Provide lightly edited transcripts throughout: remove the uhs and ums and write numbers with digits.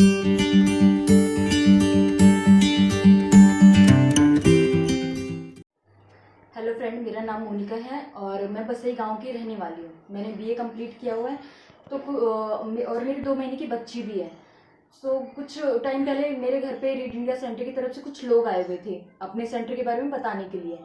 Hello friend, मेरा नाम मोनिका है और मैं बसई गांव की रहने वाली हूँ। मैंने बीए कंप्लीट किया हुआ है तो और मेरी 2 महीने की बच्ची भी है। कुछ टाइम पहले मेरे घर पे रीड इंडिया सेंटर की तरफ से कुछ लोग आए हुए थे अपने सेंटर के बारे में बताने के लिए।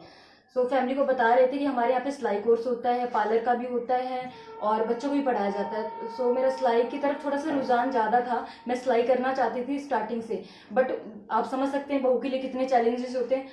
फैमिली को बता रहे थे कि हमारे यहाँ पे सिलाई कोर्स होता है, पार्लर का भी होता है और बच्चों को भी पढ़ाया जाता है। मेरा सिलाई की तरफ थोड़ा सा रुझान ज़्यादा था। मैं सिलाई करना चाहती थी स्टार्टिंग से, बट आप समझ सकते हैं बहू के लिए कितने चैलेंजेस होते हैं।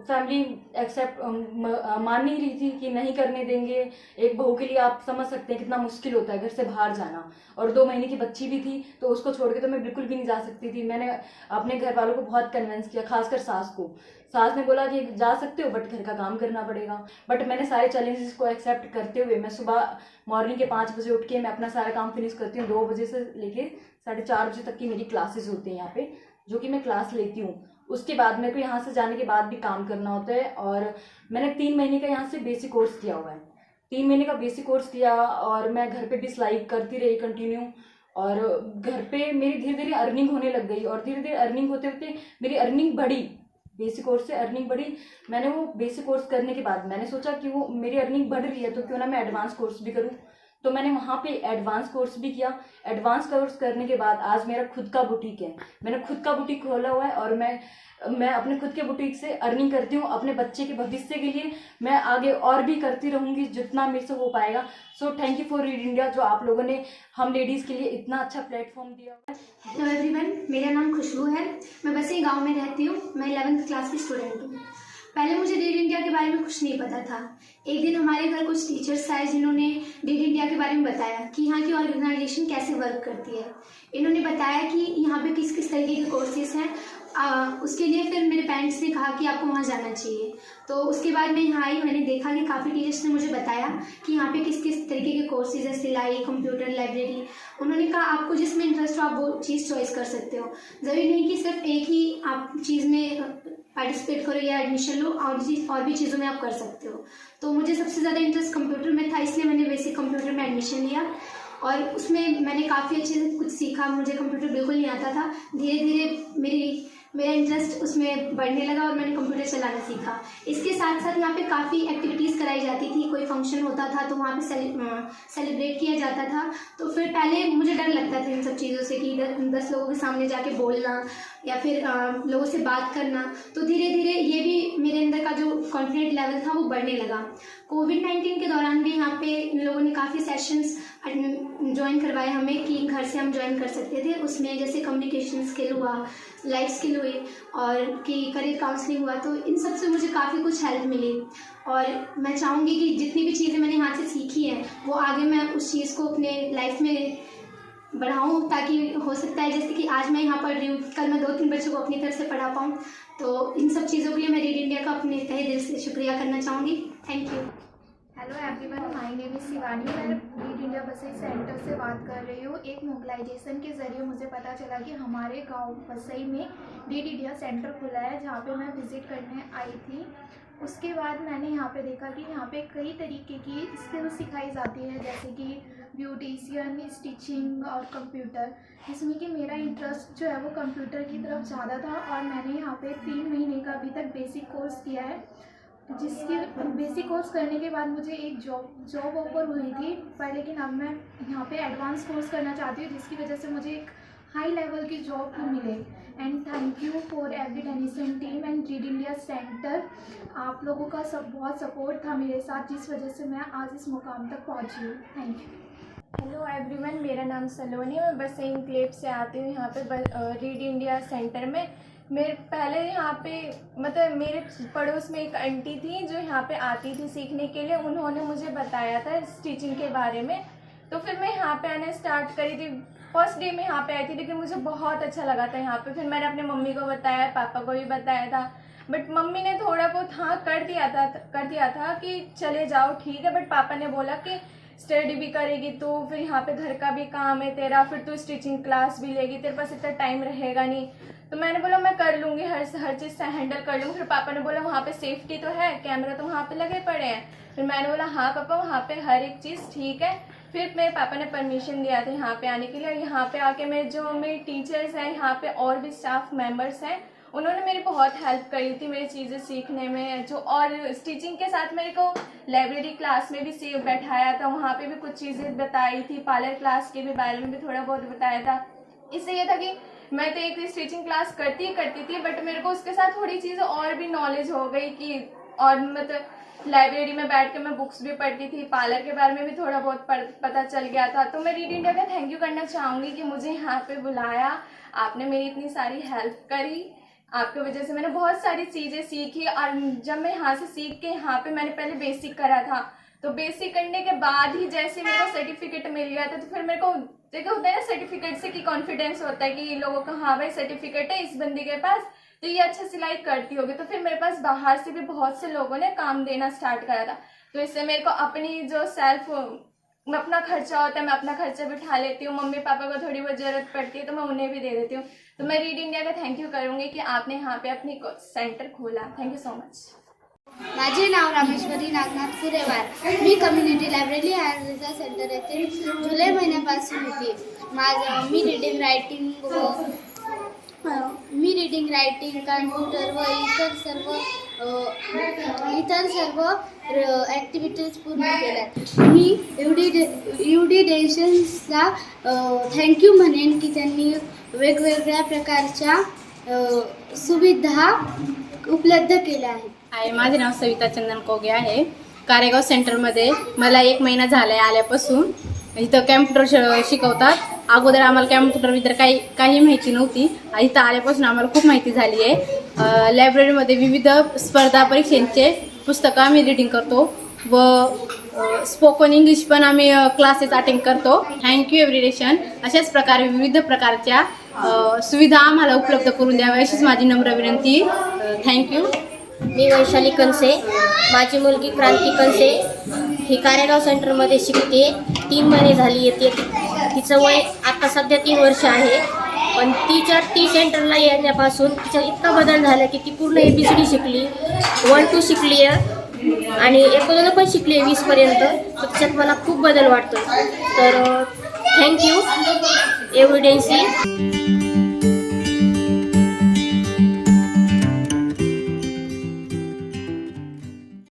फैमिली एक्सेप्ट मान नहीं रही थी कि नहीं करने देंगे। एक बहू के लिए आप समझ सकते हैं कितना मुश्किल होता है घर से बाहर जाना, और 2 महीने की बच्ची भी थी तो उसको छोड़ के तो मैं बिल्कुल भी नहीं जा सकती थी। मैंने अपने घर वालों को बहुत कन्विंस किया, खासकर सास को। सास ने बोला कि जा सकते हो बट घर का काम करना पड़ेगा। बट मैंने सारे चैलेंजेस को एक्सेप्ट करते हुए मैं सुबह मॉर्निंग के 5 बजे उठ के मैं अपना सारा काम फिनिश करती हूँ। 2 बजे से लेके 4:30 बजे तक की मेरी क्लासेस होती हैं यहाँ पे, जो कि मैं क्लास लेती हूँ। उसके बाद मेरे को यहाँ से जाने के बाद भी काम करना होता है। और मैंने 3 महीने का यहाँ से बेसिक कोर्स किया हुआ है। 3 महीने का बेसिक कोर्स किया और मैं घर पे भी सिलाई करती रही कंटिन्यू। और घर पे मेरी धीरे धीरे अर्निंग होने लग गई और धीरे धीरे अर्निंग होते होते मेरी अर्निंग बढ़ी। बेसिक कोर्स से अर्निंग बढ़ी। मैंने वो बेसिक कोर्स करने के बाद मैंने सोचा कि वो मेरी अर्निंग बढ़ रही है तो क्यों ना मैं एडवांस कोर्स भी करूँ। तो मैंने वहाँ पे एडवांस कोर्स भी किया। एडवांस कोर्स करने के बाद आज मेरा खुद का बुटीक है। मैंने खुद का बुटीक खोला हुआ है और मैं अपने खुद के बुटीक से अर्निंग करती हूँ अपने बच्चे के भविष्य के लिए। मैं आगे और भी करती रहूँगी जितना मेरे से हो पाएगा। Thank you for read India, जो आप लोगों ने हम लेडीज़ के लिए इतना अच्छा प्लेटफॉर्म दिया हुआ है। हेलो एवरीवन, मेरा नाम खुशबू है। मैं बसई गांव में रहती हूँ। मैं 11th क्लास की स्टूडेंट हूँ। पहले मुझे रीड इंडिया के बारे में कुछ नहीं पता था। एक दिन हमारे घर कुछ टीचर्स आए जिन्होंने रीड इंडिया के बारे में बताया कि यहाँ की ऑर्गेनाइजेशन कैसे वर्क करती है। इन्होंने बताया कि यहाँ पे किस किस तरीके के कोर्सेज हैं। उसके लिए फिर मेरे पेरेंट्स ने कहा कि आपको वहाँ जाना चाहिए। तो उसके बाद मैं यहाँ आई, मैंने देखा कि काफ़ी टीचर्स ने मुझे बताया कि यहाँ पे किस किस तरीके के कोर्सेज है, सिलाई, कंप्यूटर, लाइब्रेरी। उन्होंने कहा आपको जिसमें इंटरेस्ट हो आप वो चीज़ चॉइस कर सकते हो। ज़रूरी नहीं कि सिर्फ एक ही आप चीज़ में पार्टिसिपेट करो या एडमिशन लो, और भी चीज़ों में आप कर सकते हो। तो मुझे सबसे ज़्यादा इंटरेस्ट कंप्यूटर में था, इसलिए मैंने बेसिक कंप्यूटर में एडमिशन लिया और उसमें मैंने काफ़ी अच्छे से कुछ सीखा। मुझे कंप्यूटर बिल्कुल नहीं आता था। धीरे धीरे मेरा इंटरेस्ट उसमें बढ़ने लगा और मैंने कंप्यूटर चलाना सीखा। इसके साथ साथ यहाँ पे काफ़ी एक्टिविटीज़ कराई जाती थी। कोई फंक्शन होता था तो वहाँ पे सेलिब्रेट किया जाता था। तो फिर पहले मुझे डर लगता था इन सब चीज़ों से कि 10 लोगों के सामने जाके बोलना या फिर लोगों से बात करना। तो धीरे धीरे ये भी मेरे अंदर का जो कॉन्फिडेंट लेवल था वो बढ़ने लगा। कोविड-19 के दौरान भी यहाँ पे इन लोगों ने काफ़ी सेशंस ज्वाइन करवाए हमें कि घर से हम ज्वाइन कर सकते थे। उसमें जैसे कम्युनिकेशन स्किल हुआ, लाइफ स्किल हुई और कि करियर काउंसलिंग हुआ। तो इन सब से मुझे काफ़ी कुछ हेल्प मिली और मैं चाहूँगी कि जितनी भी चीज़ें मैंने यहाँ से सीखी हैं वो आगे मैं उस चीज़ को अपने लाइफ में बढ़ाऊँ, ताकि हो सकता है जैसे कि आज मैं यहाँ पढ़ रही हूँ, कल मैं 2-3 बच्चों को अपनी तरफ से पढ़ा पाऊँ। तो इन सब चीज़ों के लिए मैं रीड इंडिया का अपने तहे दिल से शुक्रिया करना चाहूँगी। Thank you. Hello everyone, my name is Shivani. मैं रीड इंडिया बसई सेंटर से बात कर रही हूँ। एक मोबिलाइजेशन के ज़रिए मुझे पता चला कि हमारे गांव बसई में रीड इंडिया सेंटर खुला है, जहाँ पे मैं विज़िट करने आई थी। उसके बाद मैंने यहाँ पे देखा कि यहाँ पे कई तरीके की स्किल्स सिखाई जाती है, जैसे कि ब्यूटिशियन, स्टिचिंग और कंप्यूटर, जिसमें कि मेरा इंटरेस्ट जो है वो कंप्यूटर की तरफ ज़्यादा था। और मैंने यहाँ पे 3 महीने का अभी तक बेसिक कोर्स किया है, जिसके बेसिक कोर्स करने के बाद मुझे एक जॉब ऑफर हुई थी, पर लेकिन अब मैं यहाँ पे एडवांस कोर्स करना चाहती हूँ, जिसकी वजह से मुझे एक हाई लेवल की जॉब मिले। And thank you for every technician team and read India centre. आप लोगों का बहुत सपोर्ट था मेरे साथ, जिस वजह से मैं आज इस मुकाम तक पहुँची हूँ। Thank you. हेलो एवरीवन, मेरा नाम सलोनी है। मैं बसई इंक्लेव से आती हूँ यहाँ पे रीड इंडिया सेंटर में। मेरे पहले यहाँ पे मतलब मेरे पड़ोस में एक आंटी थी जो यहाँ पे आती थी सीखने के लिए। उन्होंने मुझे बताया था स्टिचिंग के बारे में, तो फिर मैं यहाँ पे आना स्टार्ट करी थी। फर्स्ट डे में यहाँ पे आई थी, लेकिन मुझे बहुत अच्छा लगा था यहाँ पे। फिर मैंने अपने मम्मी को बताया, पापा को भी बताया था, बट मम्मी ने थोड़ा बहुत हाँ कर दिया था कि चले जाओ ठीक है। बट पापा ने बोला कि स्टडी भी करेगी तो फिर यहाँ पे घर का भी काम है तेरा, फिर तू स्टिचिंग क्लास भी लेगी, तेरे पास इतना टाइम रहेगा नहीं। तो मैंने बोला मैं कर लूँगी, हर चीज़ से हैंडल कर लूँगी। फिर पापा ने बोला वहाँ पे सेफ्टी तो है, कैमरा तो वहाँ पे लगे पड़े हैं। फिर मैंने बोला हाँ पापा, वहाँ पे हर एक चीज़ ठीक है। फिर मेरे पापा ने परमिशन दिया था यहाँ पे आने के लिए। और यहाँ पे आके मेरे टीचर्स हैं यहाँ पे और भी स्टाफ मेंबर्स हैं, उन्होंने मेरी बहुत हेल्प करी थी मेरी चीज़ें सीखने में। और स्टिचिंग के साथ मेरे को लाइब्रेरी क्लास में भी बैठाया था, वहाँ पे भी कुछ चीज़ें बताई थी, पार्लर क्लास के भी बारे में भी थोड़ा बहुत बताया था। इससे ये था कि मैं तो एक स्टिचिंग क्लास करती थी, बट मेरे को उसके साथ थोड़ी चीज़ें और भी नॉलेज हो गई कि और मतलब लाइब्रेरी में बैठ के मैं बुक्स भी पढ़ती थी, पार्लर के बारे में भी थोड़ा बहुत पता चल गया था। तो मैं रीड इंडिया का थैंक यू करना चाहूँगी कि मुझे यहाँ पे बुलाया, आपने मेरी इतनी सारी हेल्प करी, आपकी वजह से मैंने बहुत सारी चीज़ें सीखी। और जब मैं यहाँ से सीख के यहाँ पे मैंने पहले बेसिक करा था, तो बेसिक करने के बाद ही जैसे मेरे को सर्टिफिकेट मिल गया था, तो फिर मेरे को देखो होता है ना सर्टिफिकेट से कि कॉन्फिडेंस होता है कि लोगों का हाँ भाई सर्टिफिकेट है इस बंदी के पास, तो ये अच्छा सिलाई करती होगी। तो फिर मेरे पास बाहर से भी बहुत से लोगों ने काम देना स्टार्ट करा था, तो इससे मेरे को अपनी जो अपना खर्चा होता है मैं अपना खर्चा भी उठा लेती हूँ। मम्मी पापा को थोड़ी बहुत ज़रूरत पड़ती है तो मैं उन्हें भी दे देती हूँ। तो मैं रीड इंडिया का थैंक यू करूँगी कि आपने यहाँ पे अपनी सेंटर खोला। Thank you so much. माझे नाव रामेश्वरी नागनाथ कुरेवार, मी community library and research centre येथे जुलै महिन्यापासून होती। मी रीडिंग रायटिंग कम्प्युटर व इतर सर्व ॲक्टिव्हिटीज पूर्ण केल्या। मी युडिडेशन्सला थँक्यू म्हणेन की त्यांनी वेगवेगळ्या प्रकारच्या सुविधा उपलब्ध केल्या आहेत। माझे नाव सविता चंदन कोगे आहे। कारेगाव सेंटरमध्ये मला 1 महिना झाला आहे आल्यापासून। इथं कॅम्प्युटर शिकवतात। अगोदर आम्हाला कॅम्प्युटरबद्दल काही माहिती नव्हती, इथं आल्यापासून आम्हाला खूप माहिती झाली आहे। लायब्ररीमध्ये विविध स्पर्धा परीक्षांचे पुस्तकं आम्ही रीडिंग करतो व स्पोकन इंग्लिश पण आम्ही क्लासेस अटेंड करतो। थँक्यू एव्हरीडेशन। अशाच प्रकारे विविध प्रकारच्या सुविधा आम्हाला उपलब्ध करून द्याव्या अशीच माझी नम्र विनंती। थँक्यू। मी वैशाली कंसे, माझी मुलगी क्रांती कंसे ही कारेगाव सेंटरमध्ये शिकते। 3 महिने झाली येते। तिचं वय आता सध्या 3 वर्ष आहे, पण ती सेंटरला येण्यापासून तिचा इतका बदल झाला की ती पूर्ण ABCD शिकली, 1 2 शिकली आहे आणि 1 2 पण शिकली आहे 20 पर्यंत। तर त्याच्यात मला खूप बदल वाटतो। तर थँक्यू एव्हिडन्सी।